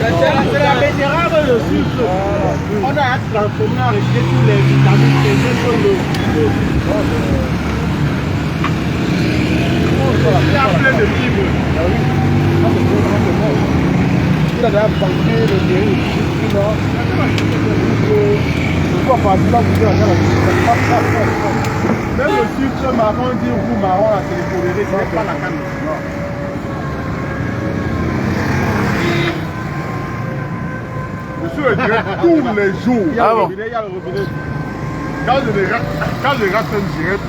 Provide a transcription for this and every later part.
C'est la betterave, le sucre. On a transformé, enrichi tous les vitamines et même sur le il y a plein de fibres. Il a déjà banqué le dérive. Même le sucre marron, dit au goût marron, c'est les colorés, ce n'est pas la canne. Je suis direct tous les jours. Il y a le robinet, il y a le robinet. Quand je rate un direct,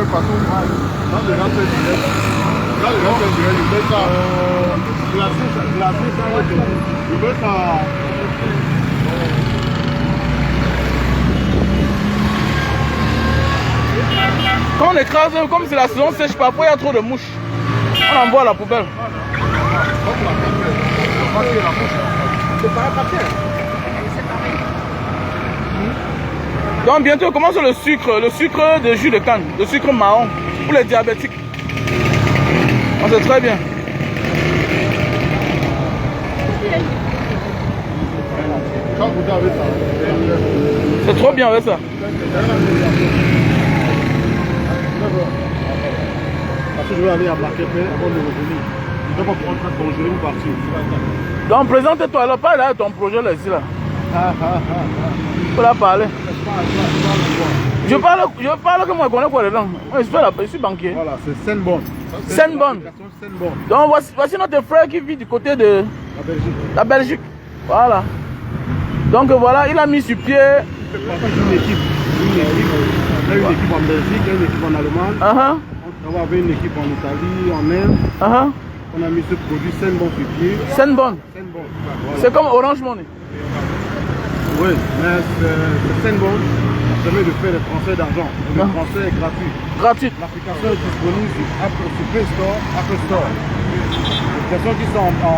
quand je rate un direct, je mets ça glacé, ça je mets ça. Quand on écrase, comme c'est la saison sèche, parfois il y a trop de mouches. On envoie à la poubelle. C'est pas un papier. Donc bientôt commence le sucre de jus de canne, le sucre marron pour les diabétiques. On sait très bien. Quand vous avez ça, c'est trop bien avec ça. Parce que je vais aller à Marquette avant de revenir. Je vais pas prendre un congé ou partir. Donc présente-toi alors, parle là de ton projet là ici là. Faut la parler. Je parle que moi je connais quoi dedans. Moi je suis banquier. Voilà, c'est Senbon. Senbon. Donc voici notre frère qui vit du côté de la Belgique. Voilà. Donc voilà, il a mis sur pied une équipe. On a une équipe en Belgique, une équipe en Allemagne. On va avoir une équipe en Italie, en Inde. On a mis ce produit Senbon sur pied. Senbon. C'est comme Orange Money. Oui, mais Senbon permet de faire des transferts d'argent. Le transfert est gratuit. L'application est disponible sur Play Store, Apple Store. Les personnes qui sont en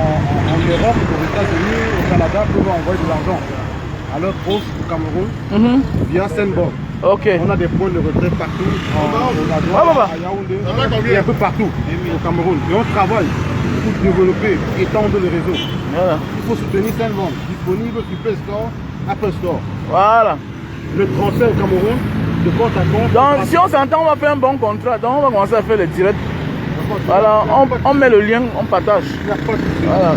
Europe, aux États-Unis, au Canada peuvent envoyer de l'argent à leur proche au Cameroun via Senbon. On a des points de retrait partout, à Yaoundé, et un peu partout au Cameroun. Et on travaille pour développer, étendre le réseau. Il faut soutenir Senbon, disponible sur Play Store, Apple Store. Voilà. Le transfert au Cameroun, de compte à compte. Donc si on s'entend, on va faire un bon contrat. Donc on va commencer à faire les directs. Voilà, on met le lien, on partage. Voilà.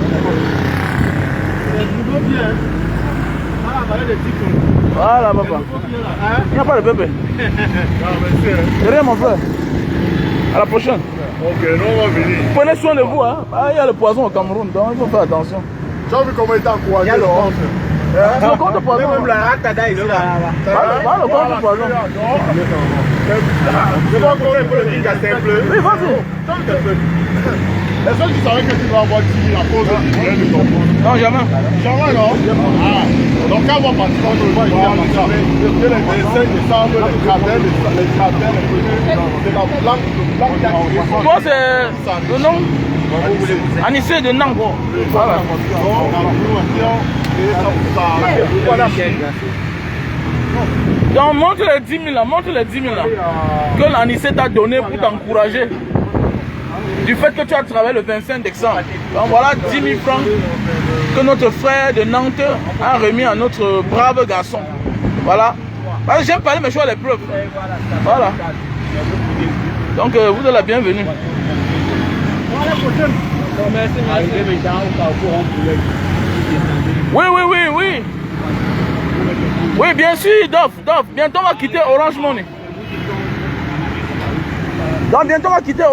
Voilà papa. Il n'y a pas de bébé. C'est rien mon frère. À la prochaine. Ok, nous on va venir. Prenez soin de vous. Hein. Il y a le poison au Cameroun, donc il faut faire attention. Tu as vu comment il t'a encouragé? Le compte de poison. Même la ratada ici là. Pas le compte de poison. C'est pas encore un peu de giga simple. Oui, vas-y. Est-ce que tu savais que tu vas avoir 10 000 à cause de ton compte? Non, jamais. Jamais, non? Donc quand on va partir, on va ici à ça. Les dessins, les sables, les cratères, les c'est la blanque qui a créé. Toi, c'est le nom Anissé de Nantes. Voilà. Donc montre les 10 000 là, montre les 10 000 là que l'Anissé t'a donné pour t'encourager. Du fait que tu as travaillé le 25 décembre. Donc voilà 10 000 francs que notre frère de Nantes a remis à notre brave garçon. Voilà. Parce que j'aime parler mais je vois les preuves. Voilà. Donc vous êtes la bienvenue. Oui. Oui, bien sûr, Dof. Bientôt on va quitter Orange Money. Donc bientôt on va quitter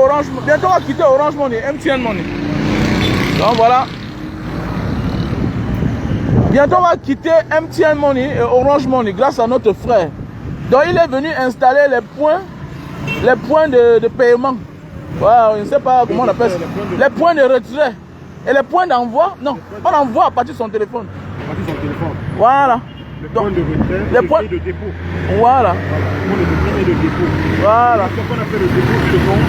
Orange Money, MTN Money. Donc voilà. Bientôt on va quitter MTN Money et Orange Money grâce à notre frère. Donc il est venu installer les points de paiement. Voilà, je ne sais pas comment on appelle ça. Les points de retrait. Et les points d'envoi, non, on envoie à partir de son téléphone. À partir de son téléphone. Voilà. Les points de retrait, les points de dépôt. Voilà. Les points de retrait et de dépôt. Voilà. Quand on a fait le dépôt, c'est bon.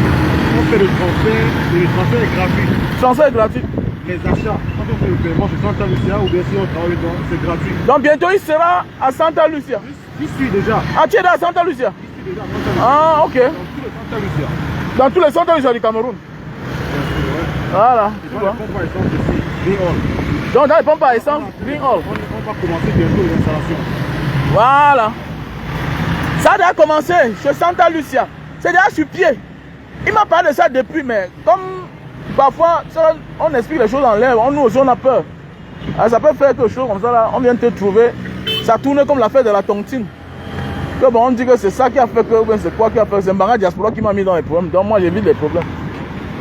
On fait le transfert et le transfert est gratuit. Transfert est gratuit. Les achats, quand on fait le paiement c'est Santa Lucia ou bien si on travaille dedans, c'est gratuit. Donc bientôt il sera à Santa Lucia. J'y suis déjà. Ah, tu es là à Santa Lucia? J'y suis déjà à Santa Lucia. Ah, ok. Dans tous les Santa Lucia. Dans tous les Santa Lucia du Cameroun. Bien sûr, ouais. Voilà. Et dans les pompes à essence aussi, Green All. Donc dans les pompes à essence, Green All. On va commencer bientôt l'installation. Voilà. Ça a déjà commencé chez Santa Lucia. C'est déjà sur pied. Il m'a parlé de ça depuis, mais comme parfois on explique les choses en l'air, nous aussi on a peur. Alors, ça peut faire quelque chose comme ça là, on vient te trouver, ça tourne comme l'affaire de la tontine. Que bon, on dit que c'est ça qui a fait que, c'est quoi qui a fait, c'est Mbanga Diaspora qui m'a mis dans les problèmes. Donc moi j'évite les problèmes.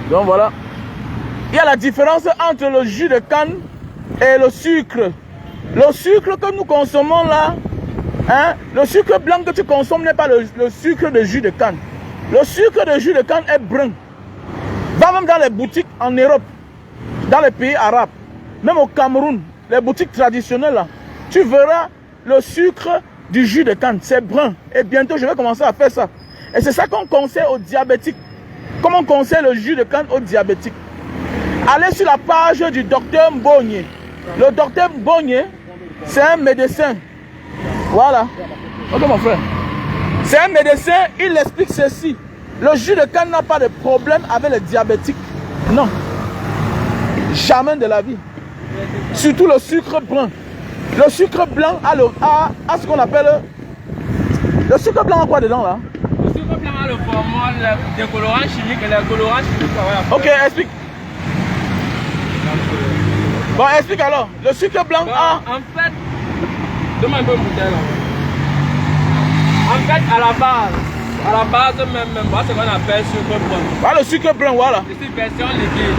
Donc voilà. Il y a la différence entre le jus de canne et le sucre. Le sucre que nous consommons là, hein, le sucre blanc que tu consommes n'est pas le sucre de jus de canne. Le sucre de jus de canne est brun. Va même dans les boutiques en Europe, dans les pays arabes, même au Cameroun, les boutiques traditionnelles là, tu verras le sucre du jus de canne, c'est brun. Et bientôt je vais commencer à faire ça. Et c'est ça qu'on conseille aux diabétiques. Comment on conseille le jus de canne aux diabétiques? Allez sur la page du docteur Mbogné. Le docteur Mbogné, c'est un médecin. Voilà. Ok mon frère. C'est un médecin, il explique ceci. Le jus de canne n'a pas de problème avec les diabétiques. Non. Jamais de la vie. Surtout le sucre brun. Le sucre blanc a ce qu'on appelle... Le sucre blanc a quoi dedans là? Le sucre blanc a le formol, des colorants chimiques et les colorants chimiques. Voilà. Ok, explique. Bon, explique alors. Le sucre blanc a... En fait, donne-moi un peu de bouteille là. En fait, à la base même, voilà ce qu'on appelle sucre brun. Voilà le sucre blanc, voilà. C'est une version liquide.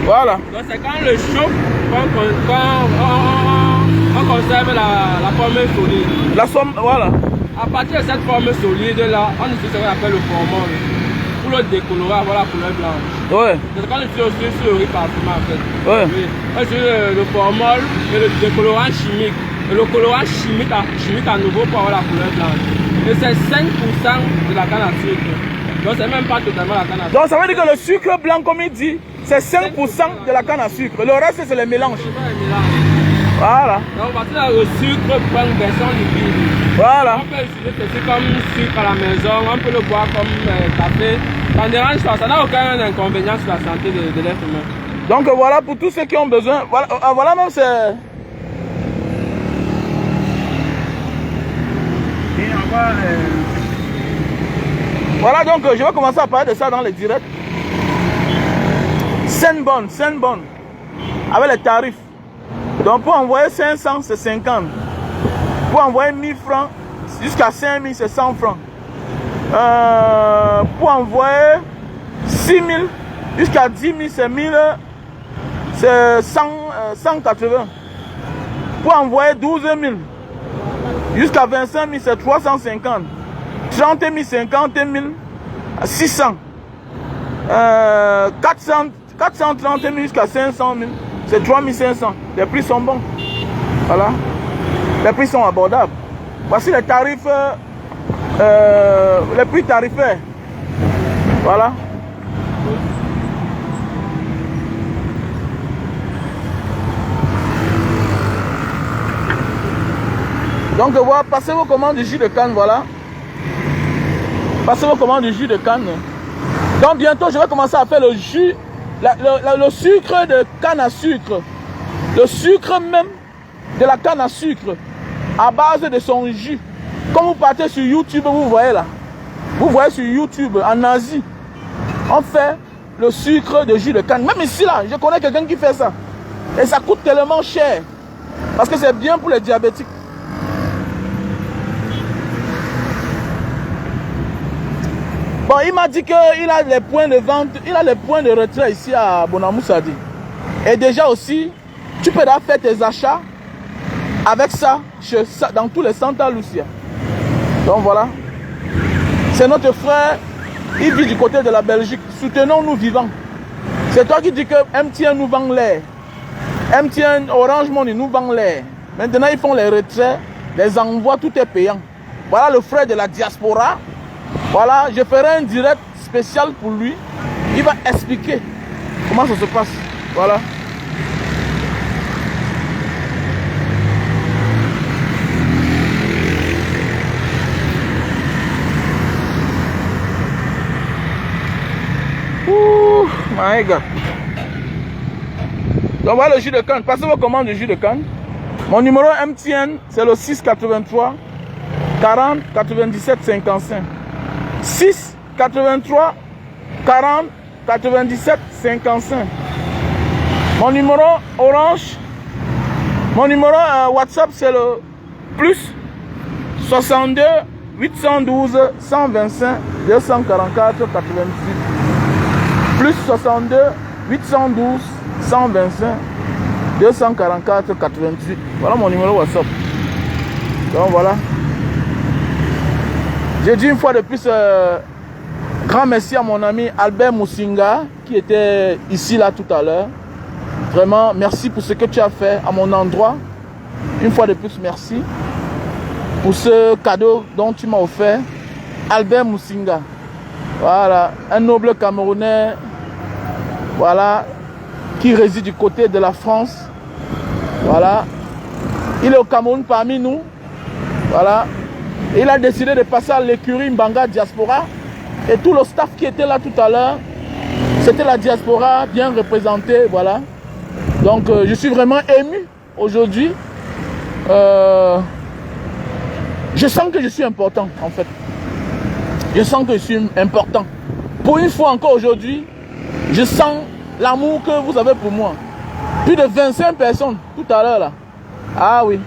Voilà. Donc c'est quand le chauffe qu'on conserve la forme solide. La somme, voilà. À partir de cette forme solide là, on utilise ce qu'on appelle le formol. Pour le décolorer, avoir la couleur blanche. Ouais. C'est quand on utilise aussi sur le riz parfumé en fait. Ouais. Oui. On utilise le formol et le décolorant chimique. Et le colorant chimique à nouveau pour avoir la couleur blanche. Et c'est 5% de la canne à sucre. Donc c'est même pas totalement la canne à sucre. Donc ça veut dire que le sucre blanc, comme il dit, c'est 5% de la canne à sucre. Le reste, c'est les mélanges. Voilà. Donc on va le sucre brun version liquide. Voilà. On peut utiliser ceci comme sucre à la maison, on peut le boire comme café. Ça ne dérange pas, ça n'a aucun inconvénient sur la santé de l'être humain. Donc voilà pour tous ceux qui ont besoin. Voilà, voilà même c'est... Voilà donc je vais commencer à parler de ça dans les directs. Senbon, avec les tarifs. Donc pour envoyer 500 c'est 50. Pour envoyer 1000 francs jusqu'à 5000 c'est 100 francs. Pour envoyer 6000 jusqu'à 10 000 c'est 1000, c'est 180. Pour envoyer 12 000 jusqu'à 25 000 c'est 350. 30 000, 50 000, 600. 430 000 jusqu'à 500 000, c'est 3500. Les prix sont bons. Voilà. Les prix sont abordables. Voici les tarifs, les prix tarifaires. Voilà. Donc voilà, passez vos commandes du jus de canne, voilà. Passez vos commandes du jus de canne. Donc bientôt je vais commencer à faire le jus, le sucre de canne à sucre. Le sucre même de la canne à sucre à base de son jus. Comme vous partez sur YouTube, vous voyez là. Vous voyez sur YouTube, en Asie, on fait le sucre de jus de canne. Même ici là, je connais quelqu'un qui fait ça. Et ça coûte tellement cher. Parce que c'est bien pour les diabétiques. Bon, il m'a dit qu'il a les points de vente, il a les points de retrait ici à Bonamoussadi. Et déjà aussi, tu peux faire tes achats avec ça, dans tous les Santa Lucia. Donc voilà. C'est notre frère, il vit du côté de la Belgique. Soutenons-nous vivants. C'est toi qui dis que MTN nous vend l'air. MTN, Orange Money nous vend l'air. Maintenant, ils font les retraits, les envois, tout est payant. Voilà le frère de la diaspora. Voilà, je ferai un direct spécial pour lui. Il va expliquer comment ça se passe. Voilà. Ouh, my God. Donc voilà le jus de canne. Passez vos commandes de jus de canne. Mon numéro MTN, c'est le 683 40 97 55. 6 83 40 97 55. Mon numéro Orange, mon numéro WhatsApp, c'est le plus 62 812 125 244 98. Plus 62 812 125 244 88. Voilà mon numéro WhatsApp. Donc voilà. J'ai dit une fois de plus grand merci à mon ami Albert Moussinga qui était ici là tout à l'heure. Vraiment merci pour ce que tu as fait à mon endroit. Une fois de plus merci pour ce cadeau dont tu m'as offert. Albert Moussinga. Voilà, un noble Camerounais. Voilà, qui réside du côté de la France. Voilà, il est au Cameroun parmi nous. Voilà, il a décidé de passer à l'écurie Mbanga Diaspora. Et tout le staff qui était là tout à l'heure, c'était la diaspora bien représentée. Voilà, donc je suis vraiment ému aujourd'hui. Je sens que je suis important en fait. Je sens que je suis important. Pour une fois encore aujourd'hui, je sens l'amour que vous avez pour moi. Plus de 25 personnes tout à l'heure là. Ah oui.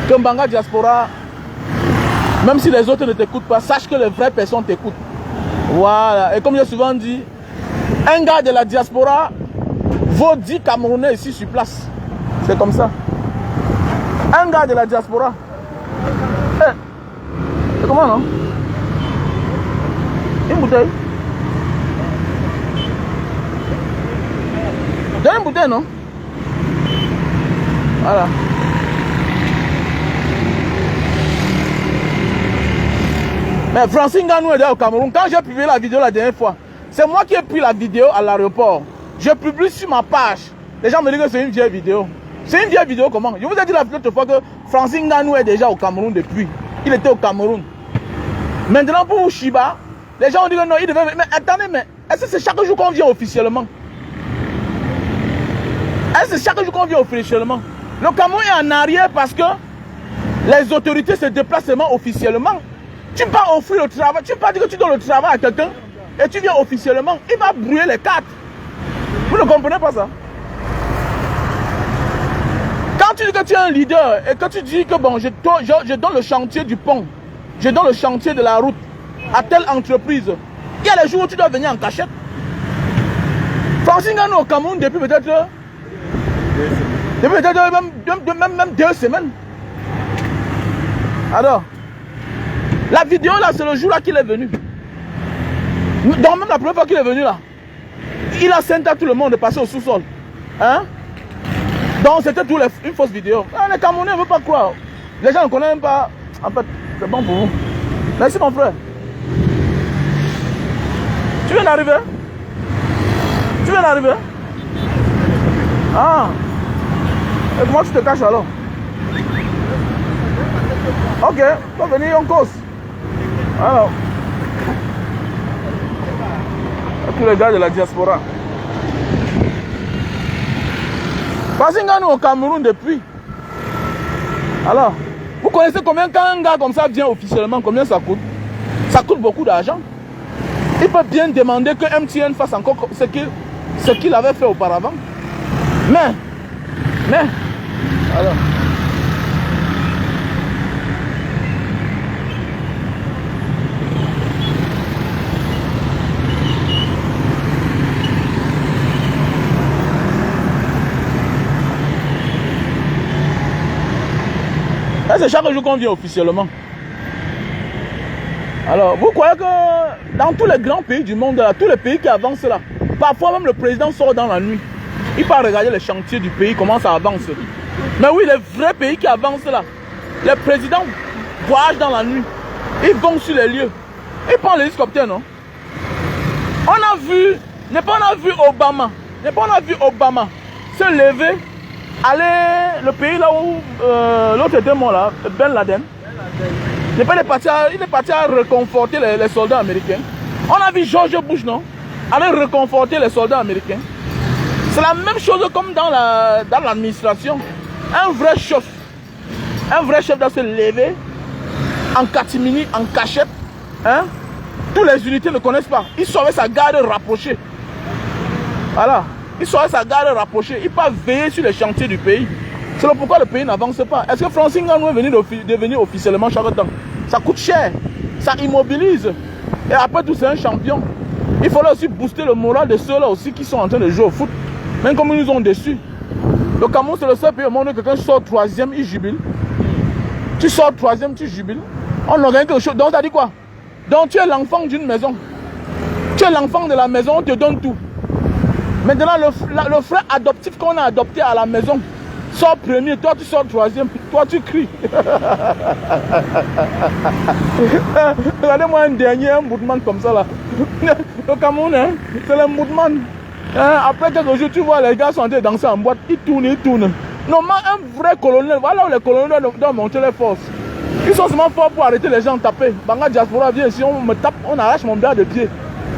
Que Mbanga Diaspora, même si les autres ne t'écoutent pas, sache que les vraies personnes t'écoutent. Voilà. Et comme j'ai souvent dit, un gars de la diaspora vaut 10 Camerounais ici sur place. C'est comme ça. Un gars de la diaspora. C'est comment non? Une bouteille. Donne une bouteille, non? Voilà. Mais Francine Ganou est au Cameroun. Quand j'ai publié la vidéo la dernière fois, c'est moi qui ai pris la vidéo à l'aéroport. Je publie sur ma page. Les gens me disent que c'est une vieille vidéo. C'est une vieille vidéo comment? Je vous ai dit la dernière fois que Francine Ganou est déjà au Cameroun depuis. Il était au Cameroun. Maintenant pour Shiba, les gens ont dit que non, il devait... Mais attendez, mais est-ce que c'est chaque jour qu'on vient officiellement? Est-ce que c'est chaque jour qu'on vient officiellement? Le Cameroun est en arrière parce que les autorités se déplacent seulement officiellement. Tu ne peux pas offrir le travail, tu ne peux pas dire que tu donnes le travail à quelqu'un et tu viens officiellement. Il va brouiller les cartes. Vous ne comprenez pas ça? Quand tu dis que tu es un leader et que tu dis que bon, je donne le chantier du pont, je donne le chantier de la route à telle entreprise, il y a les jours où tu dois venir en cachette. Francine Ganou au Cameroun depuis peut-être même 2 semaines. Alors, la vidéo là, c'est le jour là qu'il est venu. Donc même la première fois qu'il est venu là, il a senti à tout le monde de passer au sous-sol. Hein? Donc c'était une fausse vidéo. Ah, les Camerounais ne veulent pas croire. Les gens ne connaissent même pas. En fait, c'est bon pour vous. Merci mon frère. Tu viens d'arriver? Tu viens d'arriver? Ah. Et comment tu te caches alors? Ok, tu vas venir en cause. Alors. Tous les gars de la diaspora. Francine Ganou au Cameroun depuis. Alors, vous connaissez combien quand un gars comme ça vient officiellement, combien ça coûte? Ça coûte beaucoup d'argent. Il peut bien demander que MTN fasse encore ce qu'il avait fait auparavant. Mais, alors. C'est chaque jour qu'on vient officiellement. Alors, vous croyez que dans tous les grands pays du monde, là, tous les pays qui avancent là, parfois même le président sort dans la nuit. Il part regarder les chantiers du pays, comment ça avance. Mais oui, les vrais pays qui avancent là, les présidents voyagent dans la nuit. Ils vont sur les lieux. Ils prennent l'hélicoptère, non? On a vu Obama se lever, aller le pays là où l'autre était mort là, Ben Laden. Il est parti à réconforter les soldats américains. On a vu George Bush, non? Aller réconforter les soldats américains. C'est la même chose comme dans l'administration. Un vrai chef doit se lever en catimini, en cachette. Hein? Toutes les unités ne connaissent pas. Il saurait sa garde rapprochée. Voilà. Il saurait sa garde rapprochée. Il peut veiller sur les chantiers du pays. C'est pourquoi le pays n'avance pas. Est-ce que Francine Ngannou est venu devenir officiellement chaque temps? Ça coûte cher. Ça immobilise. Et après tout, c'est un champion. Il fallait aussi booster le moral de ceux-là aussi qui sont en train de jouer au foot. Même comme ils nous ont déçus. Le Cameroun, c'est le seul pays au monde où quelqu'un sort troisième, il jubile. Tu sors troisième, tu jubiles. On a gagné quelque chose. Donc, ça dit quoi? Donc, tu es l'enfant d'une maison. Tu es l'enfant de la maison, on te donne tout. Maintenant, le frère adoptif qu'on a adopté à la maison sort premier, toi tu sors troisième, toi tu cries. Regardez-moi un dernier mouvement comme ça là. Le Cameroun, hein, c'est le mouvement. Après quelques jours, tu vois les gars sont en train de danser en boîte, ils tournent, ils tournent. Normalement, un vrai colonel, voilà où les colonels doivent monter les forces. Ils sont seulement forts pour arrêter les gens de taper. Banga Diaspora vient ici, on me tape, on arrache mon bras de pied.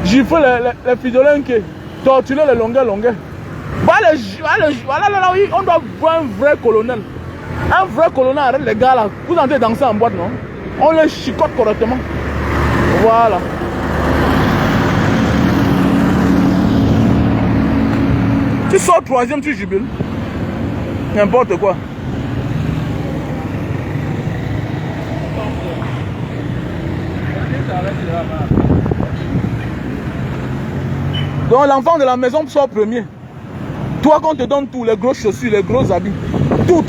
Gifle les fidolinques, torturer les longueurs. Voilà là, oui, on doit voir un vrai colonel. Un vrai colonel arrête les gars là. Vous entrez danser en boîte, non? On les chicote correctement. Voilà. Tu sors troisième, tu jubiles. N'importe quoi. Donc l'enfant de la maison sort premier. Toi qu'on te donne tout, les grosses chaussures, les gros habits. Tout.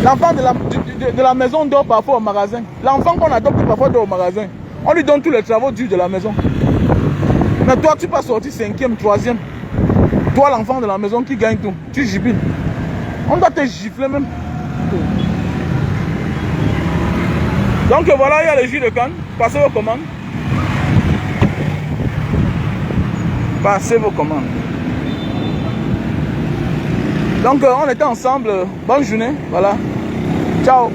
L'enfant de la maison dort parfois au magasin. L'enfant qu'on adopte parfois dort au magasin. On lui donne tous les travaux durs de la maison. Mais toi tu peux sortir cinquième, troisième. Toi l'enfant de la maison qui gagne tout. Tu jubiles. On doit te gifler même. Donc voilà, il y a le jus de canne. Passez vos commandes. Passez vos commandes. Donc on était ensemble. Bonne journée. Voilà. Ciao.